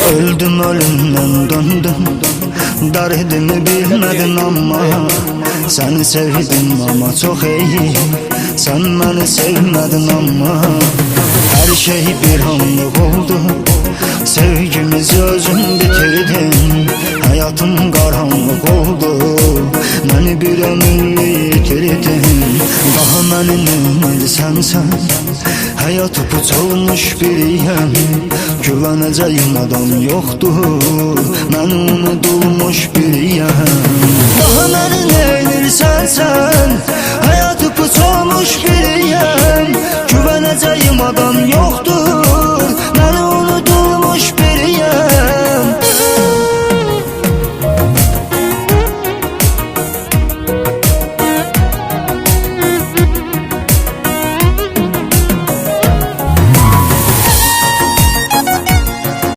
Öldüm ölümden döndüm, derdimi bilmedin ama seni sevdim ama çok iyi. Sen beni sevmedin ama her şey bir anlık oldu. Sevgimizi özün bitirdin, hayatım karanlık oldu. Beni bir ömürlük yitirdin. Daha benim sensen, hayat uçulmuş biriyim. Güveneceğim adam yoktur, ben unutulmuş biriyim. Daha beni neylirsen sen, hayat uçulmuş biriyim. Güveneceğim adam yoktur,